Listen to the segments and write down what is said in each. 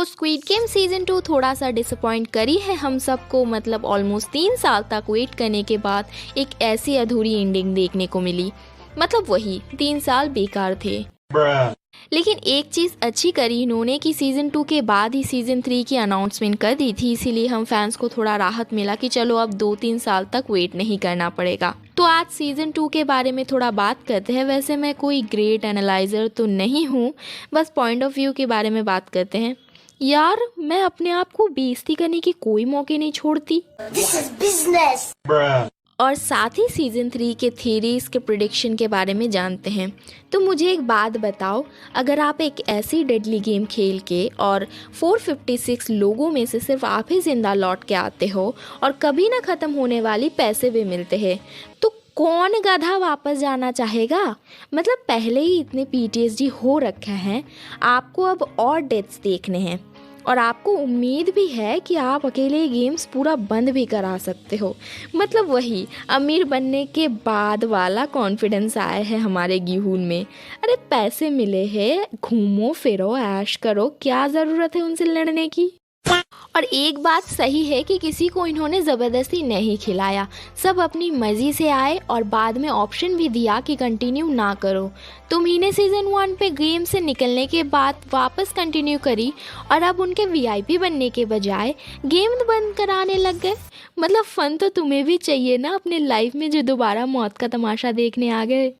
तो squid game season 2 थोड़ा सा डिसअपॉइंट करी है हम सबको, मतलब ऑलमोस्ट 3 साल तक वेट करने के बाद एक ऐसी अधूरी एंडिंग देखने को मिली। मतलब वही 3 साल बेकार थे। लेकिन एक चीज़ अच्छी करी इन्होंने कि सीज़न 2 के बाद ही सीज़न 3 की अनाउंसमेंट कर दी थी, इसीलिए हम फैंस को थोड़ा राहत मिला कि चलो अब 2-3 साल तक वेट नहीं करना पड़ेगा। तो आज सीज़न 2 के बारे में थोड़ा बात करते हैं। वैसे मैं कोई ग्रेट एनालाइज़र तो नहीं हूँ, बस पॉइंट ऑफ व्यू के बारे में बात करते हैं। यार मैं अपने आप को बेइज्जती करने की कोई मौके नहीं छोड़ती। This is business. और साथ ही सीज़न 3 के थीरीज के प्रिडिक्शन के बारे में जानते हैं। तो मुझे एक बात बताओ, अगर आप एक ऐसी डेडली गेम खेल के और 456 लोगों में से सिर्फ आप ही जिंदा लौट के आते हो और कभी ना ख़त्म होने वाली पैसे भी मिलते हैं, तो कौन गधा वापस जाना चाहेगा? मतलब पहले ही इतने PTSD हो रखे हैं, आपको अब और डेथ्स देखने हैं और आपको उम्मीद भी है कि आप अकेले गेम्स पूरा बंद भी करा सकते हो। मतलब वही अमीर बनने के बाद वाला कॉन्फिडेंस आया है हमारे गिहून में। अरे पैसे मिले हैं, घूमो फिरो ऐश करो, क्या ज़रूरत है उनसे लड़ने की। और एक बात सही है कि किसी को इन्होंने ज़बरदस्ती नहीं खिलाया, सब अपनी मर्ज़ी से आए और बाद में ऑप्शन भी दिया कि कंटिन्यू ना करो। तुम्ही सीज़न 1 पे गेम से निकलने के बाद वापस कंटिन्यू करी और अब उनके VIP बनने के बजाय गेम बंद कराने लग गए। मतलब फ़न तो तुम्हें भी चाहिए ना अपने लाइफ में, जो दोबारा मौत का तमाशा देखने आ गए।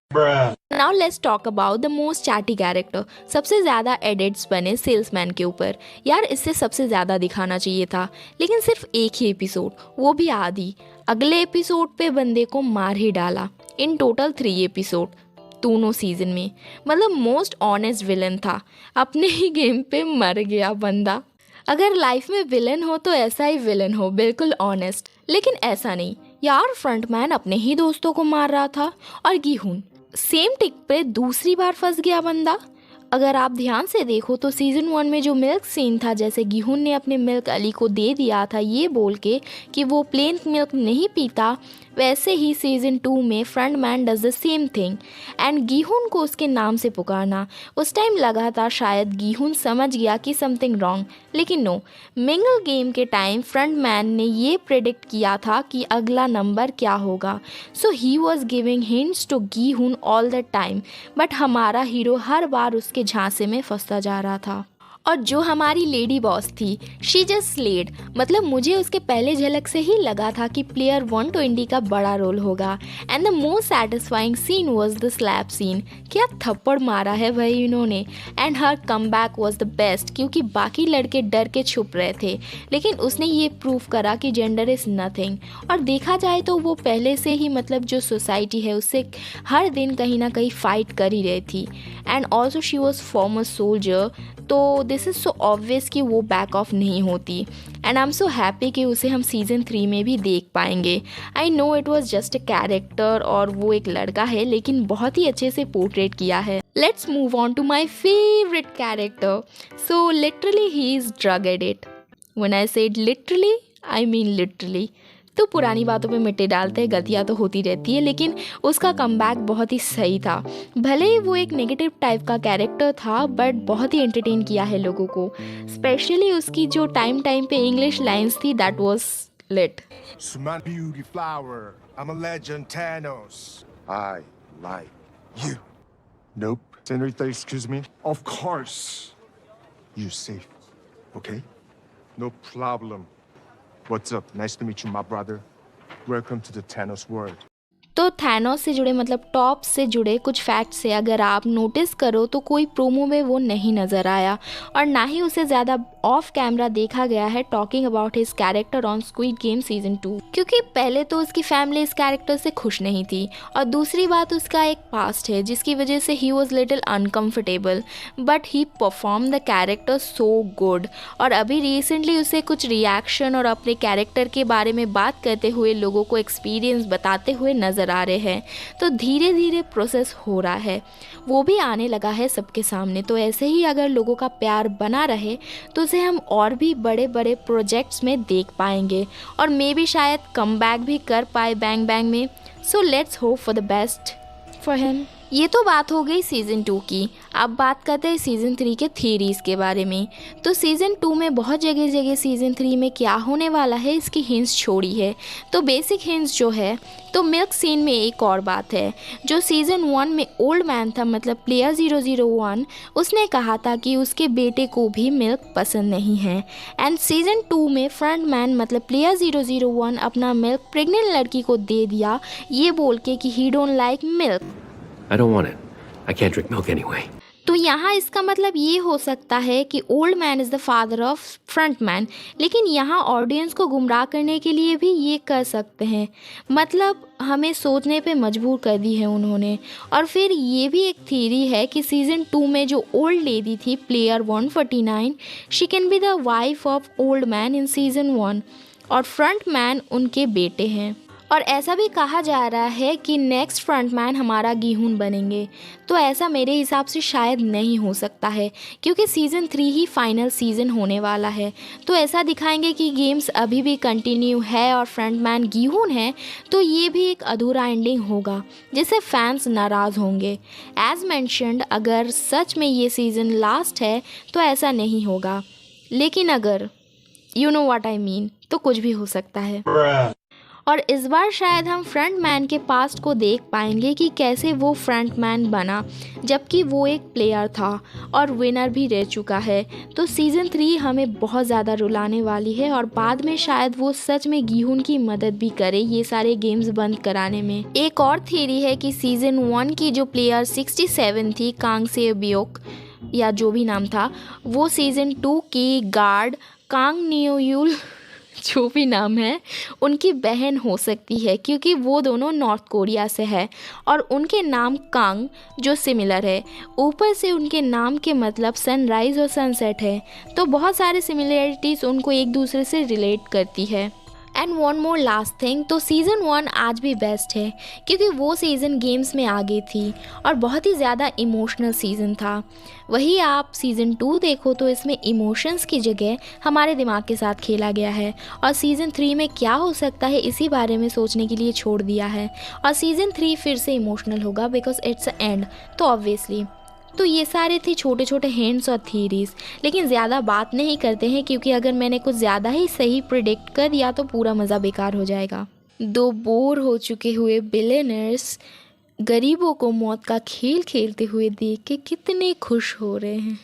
Now let's talk about the most chatty character. सबसे ज़्यादा एडिट्स बने सेल्समैन के ऊपर। यार इससे सबसे ज़्यादा दिखाना चाहिए था, लेकिन सिर्फ एक ही एपिसोड, वो भी आधी। अगले एपिसोड पे बंदे को मार ही डाला। इन टोटल 3 एपिसोड दोनों सीजन में। मतलब मोस्ट ऑनेस्ट विलन था, अपने ही गेम पे मर गया बंदा। अगर लाइफ में विलन हो तो ऐसा ही विलन हो, बिल्कुल ऑनेस्ट। लेकिन ऐसा नहीं यार, फ्रंटमैन अपने ही दोस्तों को मार रहा था और गिहून सेम टिक पे दूसरी बार फंस गया बंदा। अगर आप ध्यान से देखो तो सीज़न 1 में जो मिल्क सीन था, जैसे गिहून ने अपने मिल्क अली को दे दिया था ये बोल के कि वो प्लेन मिल्क नहीं पीता, वैसे ही सीज़न 2 में frontman does the same thing and Gi-hun को उसके नाम से पुकारना। उस टाइम लगा था शायद गिहून समझ गया कि समथिंग रॉन्ग, लेकिन नो, मिंगल गेम के टाइम फ्रंटमैन ने ये प्रेडिक्ट किया था कि अगला नंबर क्या होगा, so he was giving hints to Gi-hun all the time, but हमारा हीरो हर बार उसके झांसे में फंसता जा रहा था। और जो हमारी लेडी बॉस थी, शी जस्ट स्लेड। मतलब मुझे उसके पहले झलक से ही लगा था कि प्लेयर 120 का बड़ा रोल होगा। And the most satisfying scene was the slap scene. क्या थप्पड़ मारा है भाई इन्होंने। And her comeback was the best, क्योंकि बाकी लड़के डर के छुप रहे थे, लेकिन उसने ये प्रूव करा कि जेंडर इज़ नथिंग। और देखा जाए तो वो पहले से ही मतलब जो सोसाइटी है उससे हर दिन कहीं ना कहीं फाइट कर ही रही थी। And also she was farmer soldier, तो दिस इज़ सो ऑब्वियस कि वो बैक ऑफ नहीं होती। And I am so happy कि उसे हम सीज़न 3 में भी देख पाएंगे। I know it was just a character और वो एक लड़का है, लेकिन बहुत ही अच्छे से पोर्ट्रेट किया है। Let's move on to my favourite character. So literally he is drug addict. When I said literally, I mean literally. तो पुरानी बातों पे मिट्टी डालते हैं, गलतियाँ तो होती रहती है, लेकिन उसका कमबैक बहुत ही सही था। भले ही वो एक नेगेटिव टाइप का कैरेक्टर था, बट बहुत ही एंटरटेन किया है लोगों को। स्पेशली उसकी जो टाइम पे इंग्लिश लाइंस थी, that was lit. Beauty flower, I'm a legend, Thanos. I like you. Nope. Senorita, excuse me? Of course. You're safe, okay? No problem. What's up? Nice to meet you, my brother. Welcome to the Thanos world. तो Thanos से जुड़े मतलब top से जुड़े कुछ facts से अगर आप नोटिस करो तो कोई प्रोमो में वो नहीं नज़र आया और ना ही उसे ज़्यादा ऑफ कैमरा देखा गया है talking about his character on squid game season 2, क्योंकि पहले तो उसकी फैमिली इस कैरेक्टर से खुश नहीं थी और दूसरी बात उसका एक पास्ट है जिसकी वजह से he was little uncomfortable, but he perform the character so good. और अभी रिसेंटली उसे कुछ रिएक्शन और अपने कैरेक्टर के बारे में बात करते हुए लोगों को एक्सपीरियंस बताते हुए नजर आ रहे हैं। तो धीरे धीरे प्रोसेस हो रहा है, वो भी आने लगा है सबके सामने। तो ऐसे ही अगर लोगों का प्यार बना रहे तो उसे हम और भी बड़े बड़े प्रोजेक्ट्स में देख पाएंगे और मे बी शायद कम बैक भी कर पाए बैंग बैंग में। So let's hope for the best for him. ये तो बात हो गई सीज़न 2 की। अब बात करते हैं सीज़न 3 के थीरीज़ के बारे में। तो सीज़न 2 में बहुत जगह जगह सीज़न 3 में क्या होने वाला है इसकी हिंट्स छोड़ी है। तो बेसिक हिंट्स जो है, तो मिल्क सीन में एक और बात है। जो सीज़न 1 में ओल्ड मैन था, मतलब प्लेयर 001, उसने कहा था कि उसके बेटे को भी मिल्क पसंद नहीं है। एंड सीज़न 2 में फ्रंट मैन मतलब प्लेयर 001 अपना मिल्क प्रेग्नेंट लड़की को दे दिया, ये बोल के कि ही don't like milk. I don't want it. I can't drink milk anyway. तो यहाँ इसका मतलब ये हो सकता है कि old man is the father of front man, लेकिन यहाँ ऑडियंस को गुमराह करने के लिए भी ये कर सकते हैं, मतलब हमें सोचने पे मजबूर कर दी है उन्होंने। और फिर ये भी एक थ्योरी है कि सीज़न 2 में जो ओल्ड लेडी थी player 149, she can be the wife of old man in season 1 और फ्रंट मैन उनके बेटे हैं। और ऐसा भी कहा जा रहा है कि नेक्स्ट फ्रंटमैन हमारा गीहून बनेंगे। तो ऐसा मेरे हिसाब से शायद नहीं हो सकता है, क्योंकि सीज़न 3 ही फाइनल सीज़न होने वाला है। तो ऐसा दिखाएंगे कि गेम्स अभी भी कंटिन्यू है और फ्रंटमैन गीहून है, तो ये भी एक अधूरा एंडिंग होगा जिससे फैंस नाराज़ होंगे। एज मैंशनड, अगर सच में ये सीज़न लास्ट है तो ऐसा नहीं होगा, लेकिन अगर you know what I mean, तो कुछ भी हो सकता है। और इस बार शायद हम फ्रंट मैन के पास्ट को देख पाएंगे कि कैसे वो फ्रंट मैन बना, जबकि वो एक प्लेयर था और विनर भी रह चुका है। तो सीज़न 3 हमें बहुत ज़्यादा रुलाने वाली है और बाद में शायद वो सच में गीहून की मदद भी करे ये सारे गेम्स बंद कराने में। एक और थ्योरी है कि सीज़न 1 की जो प्लेयर 67 थी, कांग से बियोक या जो भी नाम था, वो सीज़न 2 की गार्ड कांग नियोयूल जो भी नाम है, उनकी बहन हो सकती है, क्योंकि वो दोनों नॉर्थ कोरिया से है और उनके नाम कांग जो सिमिलर है, ऊपर से उनके नाम के मतलब सनराइज़ और सनसेट है। तो बहुत सारे सिमिलरिटीज़ उनको एक दूसरे से रिलेट करती है। And one more last thing, तो सीज़न 1 आज भी बेस्ट है, क्योंकि वो सीज़न गेम्स में आगे थी और बहुत ही ज़्यादा इमोशनल सीज़न था। वही आप सीज़न 2 देखो तो इसमें इमोशंस की जगह हमारे दिमाग के साथ खेला गया है और सीज़न 3 में क्या हो सकता है इसी बारे में सोचने के लिए छोड़ दिया है। और सीज़न 3 फिर से इमोशनल होगा बिकॉज इट्स अ एंड, तो ऑब्वियसली। तो ये सारे थे छोटे छोटे हिंट्स और थीरीज़, लेकिन ज़्यादा बात नहीं करते हैं, क्योंकि अगर मैंने कुछ ज़्यादा ही सही प्रिडिक्ट कर दिया तो पूरा मज़ा बेकार हो जाएगा। दो बोर हो चुके हुए बिलियनर्स गरीबों को मौत का खेल खेलते हुए देख के कितने खुश हो रहे हैं।